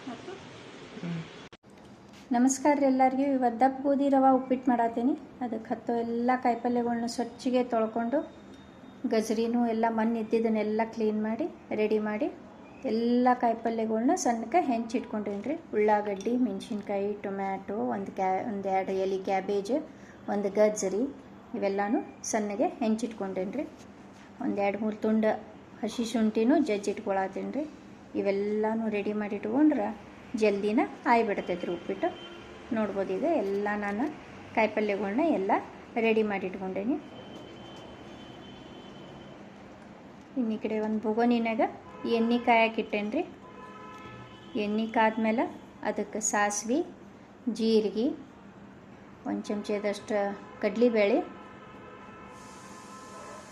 ಮತ್ತು ನಮಸ್ಕಾರ ರೀ ಎಲ್ಲರಿಗೂ. ಇವತ್ತು ದಪ್ಪ ಗೋಧಿ ರವೆ ಉಪ್ಪಿಟ್ಟು ಮಾಡತ್ತೀನಿ. ಅದಕ್ಕೆ ಹತ್ತು ಎಲ್ಲ ಕಾಯಿಪಲ್ಯಗಳನ್ನ ಸ್ವಚ್ಛಗೆ ತೊಳ್ಕೊಂಡು ಗಜ್ರಿನೂ ಎಲ್ಲ ಮಣ್ಣು ಇದ್ದಿದ್ದನ್ನೆಲ್ಲ ಕ್ಲೀನ್ ಮಾಡಿ ರೆಡಿ ಮಾಡಿ ಎಲ್ಲ ಕಾಯಿಪಲ್ಯಗಳನ್ನ ಸಣ್ಣಕ್ಕೆ ಹೆಂಚಿಟ್ಕೊಂಡೇನಿ ರೀ. ಉಳ್ಳಾಗಡ್ಡಿ, ಮೆಣಸಿನ್ಕಾಯಿ, ಟೊಮ್ಯಾಟೊ, ಒಂದು ಎಲೆ ಕ್ಯಾಬೇಜ್, ಒಂದು ಗಜ್ರಿ ಇವೆಲ್ಲನೂ ಸಣ್ಣಗೆ ಹೆಂಚಿಟ್ಕೊಂಡೇನಿ ರೀ. ಒಂದು 2-3 ತುಂಡು ಹಸಿ ಶುಂಠಿನೂ ಜಜ್ಜಿಟ್ಕೊಳತ್ತೀನಿ ರೀ. ಇವೆಲ್ಲನೂ ರೆಡಿ ಮಾಡಿ ಇಟ್ಕೊಂಡ್ರೆ ಜಲ್ದಿನ ಆಗಿಬಿಡ್ತೈತೆ ರೀ ಉಪ್ಪಿಟ್ಟು. ನೋಡ್ಬೋದು ಈಗ ಎಲ್ಲ ನಾನು ಕಾಯಿಪಲ್ಯಗಳನ್ನ ಎಲ್ಲ ರೆಡಿ ಮಾಡಿ ಇಟ್ಕೊಂಡೇನಿ. ಇನ್ನು ಈ ಕಡೆ ಒಂದು ಬೊಗೋನಿನಾಗ ಎಣ್ಣೆ ಕಾಯಕ್ಕಿಟ್ಟೇನಿ ರೀ. ಎಣ್ಣೆ ಕಾದ್ಮೇಲೆ ಅದಕ್ಕೆ ಸಾಸಿವೆ, ಜೀರಿಗೆ, ಒಂದು ಚಮಚದಷ್ಟು ಕಡಲೆಬೇಳೆ,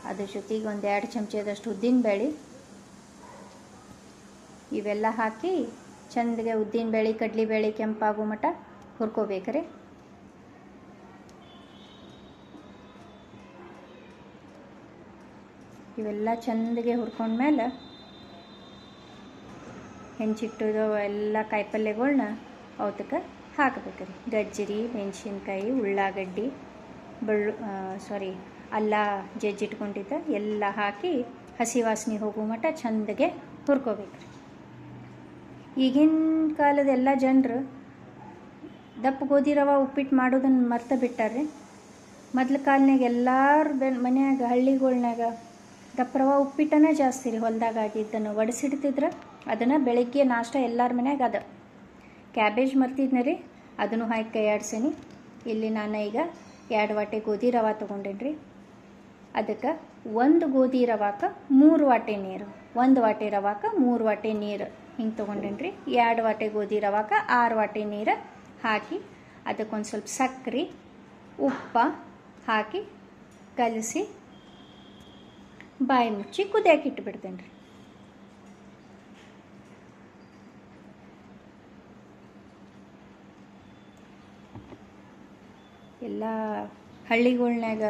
ಅದ್ರ ಜೊತೆಗೆ ಒಂದು 2 ಚಮಚದಷ್ಟು ಉದ್ದಿನಬೇಳೆ ಇವೆಲ್ಲ ಹಾಕಿ ಚೆಂದಗೆ ಉದ್ದಿನಬೇಳೆ ಕಡಲೆಬೇಳೆ ಕೆಂಪಾಗೋ ಮಟ್ಟ ಹುರ್ಕೋಬೇಕ್ರಿ. ಇವೆಲ್ಲ ಚೆಂದಗೆ ಹುರ್ಕೊಂಡ್ಮೇಲೆ ಹೆಂಚಿಟ್ಟಿರೋ ಎಲ್ಲ ಕಾಯಿಪಲ್ಯಗಳ್ನ ಅವತ್ತಕ್ಕೆ ಹಾಕಬೇಕ್ರಿ. ಗಜ್ಜರಿ, ಮೆಣಸಿನ್ಕಾಯಿ, ಉಳ್ಳಾಗಡ್ಡಿ, ಅಲ್ಲ ಜಜ್ಜಿಟ್ಕೊಂಡಿದ್ದ ಎಲ್ಲ ಹಾಕಿ ಹಸಿ ವಾಸನೆ ಹೋಗೋ ಮಟ್ಟ ಚೆಂದಗೆ ಹುರ್ಕೋಬೇಕ್ರಿ. ಈಗಿನ ಕಾಲದ ಎಲ್ಲ ಜನರು ದಪ್ಪ ಗೋಧಿ ರವೆ ಉಪ್ಪಿಟ್ಟು ಮಾಡೋದನ್ನು ಮರ್ತ ಬಿಟ್ಟಾರ್ರಿ. ಮೊದ್ಲ ಕಾಲನಾಗ ಎಲ್ಲರ ಮನ್ಯಾಗ ಹಳ್ಳಿಗಳ್ನಾಗ ದಪ್ಪ ರವೆ ಉಪ್ಪಿಟ್ಟನೇ ಜಾಸ್ತಿ ರೀ. ಹೊಲದಾಗ ಆಗಿದ್ದನ್ನು ಒಡಿಸಿಡ್ತಿದ್ರೆ ಅದನ್ನು ಬೆಳಗ್ಗೆ ನಾಷ್ಟ ಎಲ್ಲರ ಮನ್ಯಾಗ ಅದ. ಕ್ಯಾಬೇಜ್ ಮರ್ತಿದ್ನ ರೀ, ಅದನ್ನು ಹಾಕಿ ಕೈಯಾಡ್ಸೀನಿ. ಇಲ್ಲಿ ನಾನು ಈಗ 2 ವಾಟೆ ಗೋಧಿ ರವೆ ತೊಗೊಂಡೇನಿ ರೀ. ಅದಕ್ಕೆ 1 ಗೋಧಿ ರವಾಕ್ಕೆ 3 ವಾಟೆ ನೀರು, 1 ವಾಟೆ ರವಾಕ್ಕೆ 3 ವಾಟೆ ನೀರು ಹಿಂಗೆ ತೊಗೊಂಡೇನಿ ರೀ. 2 ವಾಟೆ ಗೋಧಿ ರವಾಕ್ಕೆ 6 ವಾಟೆ ನೀರು ಹಾಕಿ ಅದಕ್ಕೊಂದು ಸ್ವಲ್ಪ ಸಕ್ಕರೆ, ಉಪ್ಪು ಹಾಕಿ ಕಲಸಿ ಬಾಯಿ ಮುಚ್ಚಿ ಕುದಿಯಕ್ಕೆ ಇಟ್ಬಿಡ್ತೇನೆ ರೀ. ಎಲ್ಲ ಹಳ್ಳಿಗಳ್ನಾಗ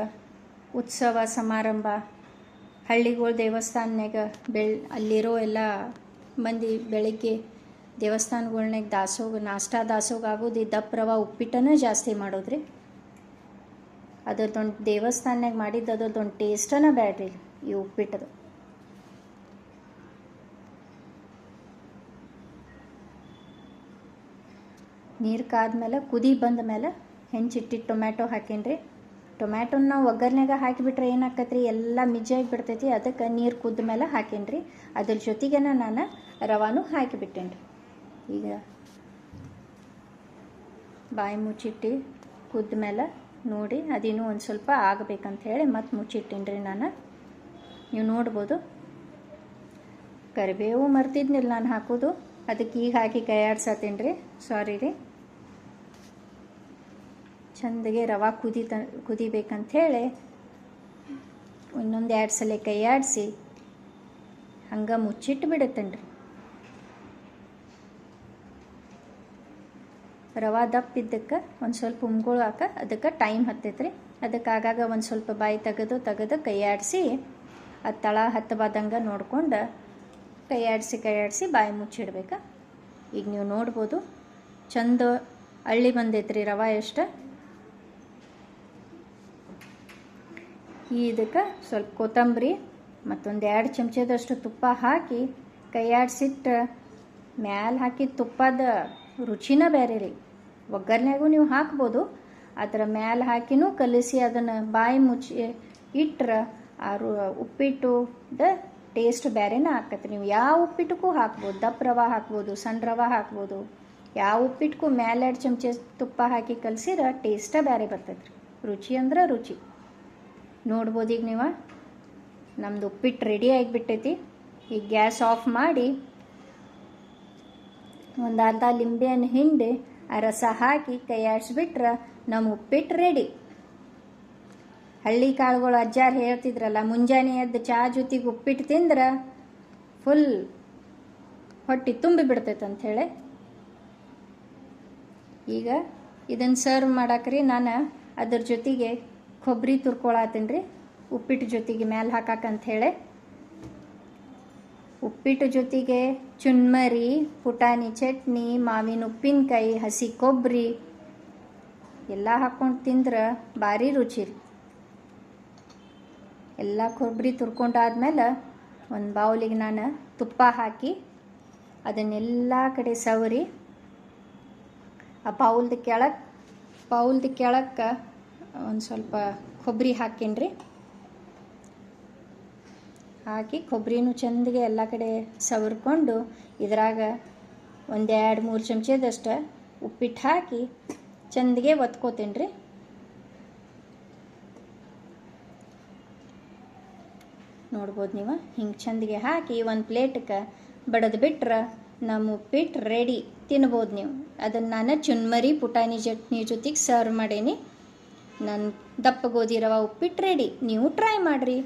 ಉತ್ಸವ ಸಮಾರಂಭ, ಹಳ್ಳಿಗಳ ದೇವಸ್ಥಾನನಾಗ ಅಲ್ಲಿರೋ ಎಲ್ಲ ಮಂದಿ ಬೆಳಗ್ಗೆ ದೇವಸ್ಥಾನಗಳ್ನಾಗ ನಾಷ್ಟ ಆಗೋದು ದಪ್ಪ ರವೆ ಉಪ್ಪಿಟ್ಟನೇ ಜಾಸ್ತಿ ಮಾಡೋದ್ರಿ. ಅದರದೊಂದು ದೇವಸ್ಥಾನನಾಗ ಮಾಡಿದ್ದು ಅದರದೊಂದು ಟೇಸ್ಟನೇ ಬ್ಯಾಡ್ರಿ ಈ ಉಪ್ಪಿಟ್ಟದು. ನೀರು ಕಾದ್ಮೇಲೆ ಕುದಿ ಬಂದ ಮೇಲೆ ಹೆಂಚಿಟ್ಟಿಟ್ಟು ಟೊಮ್ಯಾಟೊ ಹಾಕೀನಿ ರೀ. ಟೊಮ್ಯಾಟೊನ ನಾವು ಒಗ್ಗರ್ನಾಗ ಹಾಕಿಬಿಟ್ರೆ ಏನಾಕತ್ರಿ, ಎಲ್ಲ ಮಿಜ್ಜಾಗಿ ಬಿಡ್ತೈತಿ. ಅದಕ್ಕೆ ನೀರು ಕುದ್ದ ಮೇಲೆ ಹಾಕೀನಿ ರೀ. ಅದ್ರ ಜೊತೆಗೆ ನಾನು ರವಾನು ಹಾಕಿಬಿಟ್ಟೇನಿ ರೀ. ಈಗ ಬಾಯಿ ಮುಚ್ಚಿಟ್ಟು ಕುದ್ದ ಮೇಲೆ ನೋಡಿ ಅದಿನ್ನೂ ಒಂದು ಸ್ವಲ್ಪ ಆಗಬೇಕಂತ ಹೇಳಿ ಮತ್ತೆ ಮುಚ್ಚಿಟ್ಟೀನಿ ರೀ ನಾನು. ನೀವು ನೋಡ್ಬೋದು. ಕರಿಬೇವು ಮರ್ತಿದ್ನಿಲ್ಲ ನಾನು ಹಾಕೋದು, ಅದಕ್ಕೆ ಈಗ ಹಾಕಿ ಕೈಯಾಡ್ಸತ್ತೀನಿ ರೀ. ಸಾರಿ ರೀ. ಚೆಂದಗೆ ರವೆ ಕುದಿಬೇಕಂಥೇಳಿ ಇನ್ನೊಂದು 2 ಸಲ ಕೈಯಾಡಿಸಿ ಹಂಗೆ ಮುಚ್ಚಿಟ್ಟು ಬಿಡುತ್ತೇನೆ ರೀ. ರವೆ ದಪ್ಪಿದ್ದಕ್ಕೆ ಒಂದು ಸ್ವಲ್ಪ ಉಮ್ಗೊಳಾಕ ಅದಕ್ಕೆ ಟೈಮ್ ಹತ್ತೈತ್ರಿ. ಅದಕ್ಕೆ ಆಗಾಗ ಒಂದು ಸ್ವಲ್ಪ ಬಾಯಿ ತೆಗೆದು ಕೈಯಾಡಿಸಿ ಅದು ತಳ ಹತ್ತಬಾರ್ದಂಗೆ ನೋಡ್ಕೊಂಡು ಕೈಯಾಡಿಸಿ ಬಾಯಿ ಮುಚ್ಚಿಡ್ಬೇಕು. ಈಗ ನೀವು ನೋಡ್ಬೋದು ಚಂದ ಅಳ್ಳಿ ಬಂದೈತ್ರಿ ರವೆ ಎಷ್ಟು. ಇದಕ್ಕೆ ಸ್ವಲ್ಪ ಕೊತ್ತಂಬರಿ ಮತ್ತೊಂದು 2 ಚಮಚದಷ್ಟು ತುಪ್ಪ ಹಾಕಿ ಕೈಯಾಡಿಸಿಟ್ಟು ಮ್ಯಾಲೆ ಹಾಕಿ ತುಪ್ಪದ ರುಚಿನ ಬೇರೆ ರೀ. ಒಗ್ಗರ್ನಾಗೂ ನೀವು ಹಾಕ್ಬೋದು, ಅದರ ಮ್ಯಾಲೆ ಹಾಕಿನೂ ಕಲಿಸಿ ಅದನ್ನು ಬಾಯಿ ಮುಚ್ಚಿ ಇಟ್ಟರೆ ಆ ಉಪ್ಪಿಟ್ಟುದ ಟೇಸ್ಟ್ ಬೇರೆನೇ ಆಕತ್ತೆ. ನೀವು ಯಾವ ಉಪ್ಪಿಟ್ಟಕ್ಕೂ ಹಾಕ್ಬೋದು, ದಪ್ಪ ರವೆ ಹಾಕ್ಬೋದು, ಸಣ್ಣ ರವೆ ಹಾಕ್ಬೋದು. ಯಾವ ಉಪ್ಪಿಟ್ಟಕ್ಕೂ ಮ್ಯಾಲೆ 2 ಚಮಚ ತುಪ್ಪ ಹಾಕಿ ಕಲಸಿದ್ರೆ ಟೇಸ್ಟೇ ಬೇರೆ ಬರ್ತೈತೆ ರೀ. ರುಚಿ ಅಂದ್ರೆ ರುಚಿ. ನೋಡ್ಬೋದು ಈಗ ನೀವು ನಮ್ಮದು ಉಪ್ಪಿಟ್ಟು ರೆಡಿ ಆಗಿಬಿಟ್ಟೈತಿ. ಈಗ ಗ್ಯಾಸ್ ಆಫ್ ಮಾಡಿ ಒಂದು ಅರ್ಧ ಲಿಂಬೆಹಣ್ಣು ಹಿಂಡಿ ಆ ರಸ ಹಾಕಿ ಕೈಯಾಡಿಸ್ಬಿಟ್ರೆ ನಮ್ಮ ಉಪ್ಪಿಟ್ಟು ರೆಡಿ. ಹಳ್ಳಿ ಕಾಳುಗಳು ಅಜ್ಜಾರು ಹೇಳ್ತಿದ್ರಲ್ಲ, ಮುಂಜಾನೆ ಎದ್ದು ಚಹಾ ಜೊತೆಗೆ ಉಪ್ಪಿಟ್ಟು ತಿಂದ್ರೆ ಫುಲ್ ಹೊಟ್ಟೆ ತುಂಬಿ ಬಿಡ್ತೈತೆ ಅಂಥೇಳಿ. ಈಗ ಇದನ್ನು ಸರ್ವ್ ಮಾಡಾಕ್ರಿ ನಾನು ಅದ್ರ ಜೊತೆಗೆ ಕೊಬ್ಬರಿ ತುರ್ಕೊಳತ್ತೀನಿ ರೀ. ಉಪ್ಪಿಟ್ಟು ಜೊತೆಗೆ ಮ್ಯಾಲೆ ಹಾಕಕ್ಕಂಥೇಳಿ ಉಪ್ಪಿಟ್ಟು ಜೊತೆಗೆ ಚುನ್ಮರಿ, ಪುಟಾಣಿ ಚಟ್ನಿ, ಮಾವಿನ ಉಪ್ಪಿನಕಾಯಿ, ಹಸಿ ಕೊಬ್ಬರಿ ಎಲ್ಲ ಹಾಕ್ಕೊಂಡು ತಿಂದ್ರೆ ಭಾರಿ ರುಚಿ ರೀ. ಎಲ್ಲ ಕೊಬ್ಬರಿ ತುರ್ಕೊಂಡಾದ್ಮೇಲೆ ಒಂದು ಬೌಲಿಗೆ ನಾನು ತುಪ್ಪ ಹಾಕಿ ಅದನ್ನೆಲ್ಲ ಕಡೆ ಸವರಿ ಆ ಪೌಲ್ದ ಕೆಳಕ್ಕೆ ಒಂದು ಸ್ವಲ್ಪ ಕೊಬ್ಬರಿ ಹಾಕೀನಿ. ಹಾಕಿ ಕೊಬ್ಬರಿನೂ ಚೆಂದಿಗೆ ಎಲ್ಲ ಕಡೆ ಸವರ್ಕೊಂಡು ಇದ್ರಾಗ ಒಂದು 2-3 ಚಮಚದಷ್ಟು ಉಪ್ಪಿಟ್ಟು ಹಾಕಿ ಚೆಂದಿಗೆ ಒತ್ಕೋತೀನಿ ರೀ. ನೋಡ್ಬೋದು ನೀವು ಹಿಂಗೆ ಚೆಂದಿಗೆ ಹಾಕಿ ಒಂದು ಪ್ಲೇಟ್ಗೆ ಬಡದು ಬಿಟ್ರೆ ನಮ್ಮ ಉಪ್ಪಿಟ್ಟು ರೆಡಿ. ತಿನ್ಬೋದು ನೀವು. ಅದನ್ನು ನಾನು ಚುನ್ಮರಿ ಪುಟಾಣಿ ಚಟ್ನಿ ಜೊತೆಗೆ ಸರ್ವ್ ಮಾಡೀನಿ. ನನ್ನ ದಪ್ಪ ಗೋಧಿ ರವೆ ಉಪ್ಪಿಟ್ಟು ರೆಡಿ. ನೀವು ಟ್ರೈ ಮಾಡಿರಿ.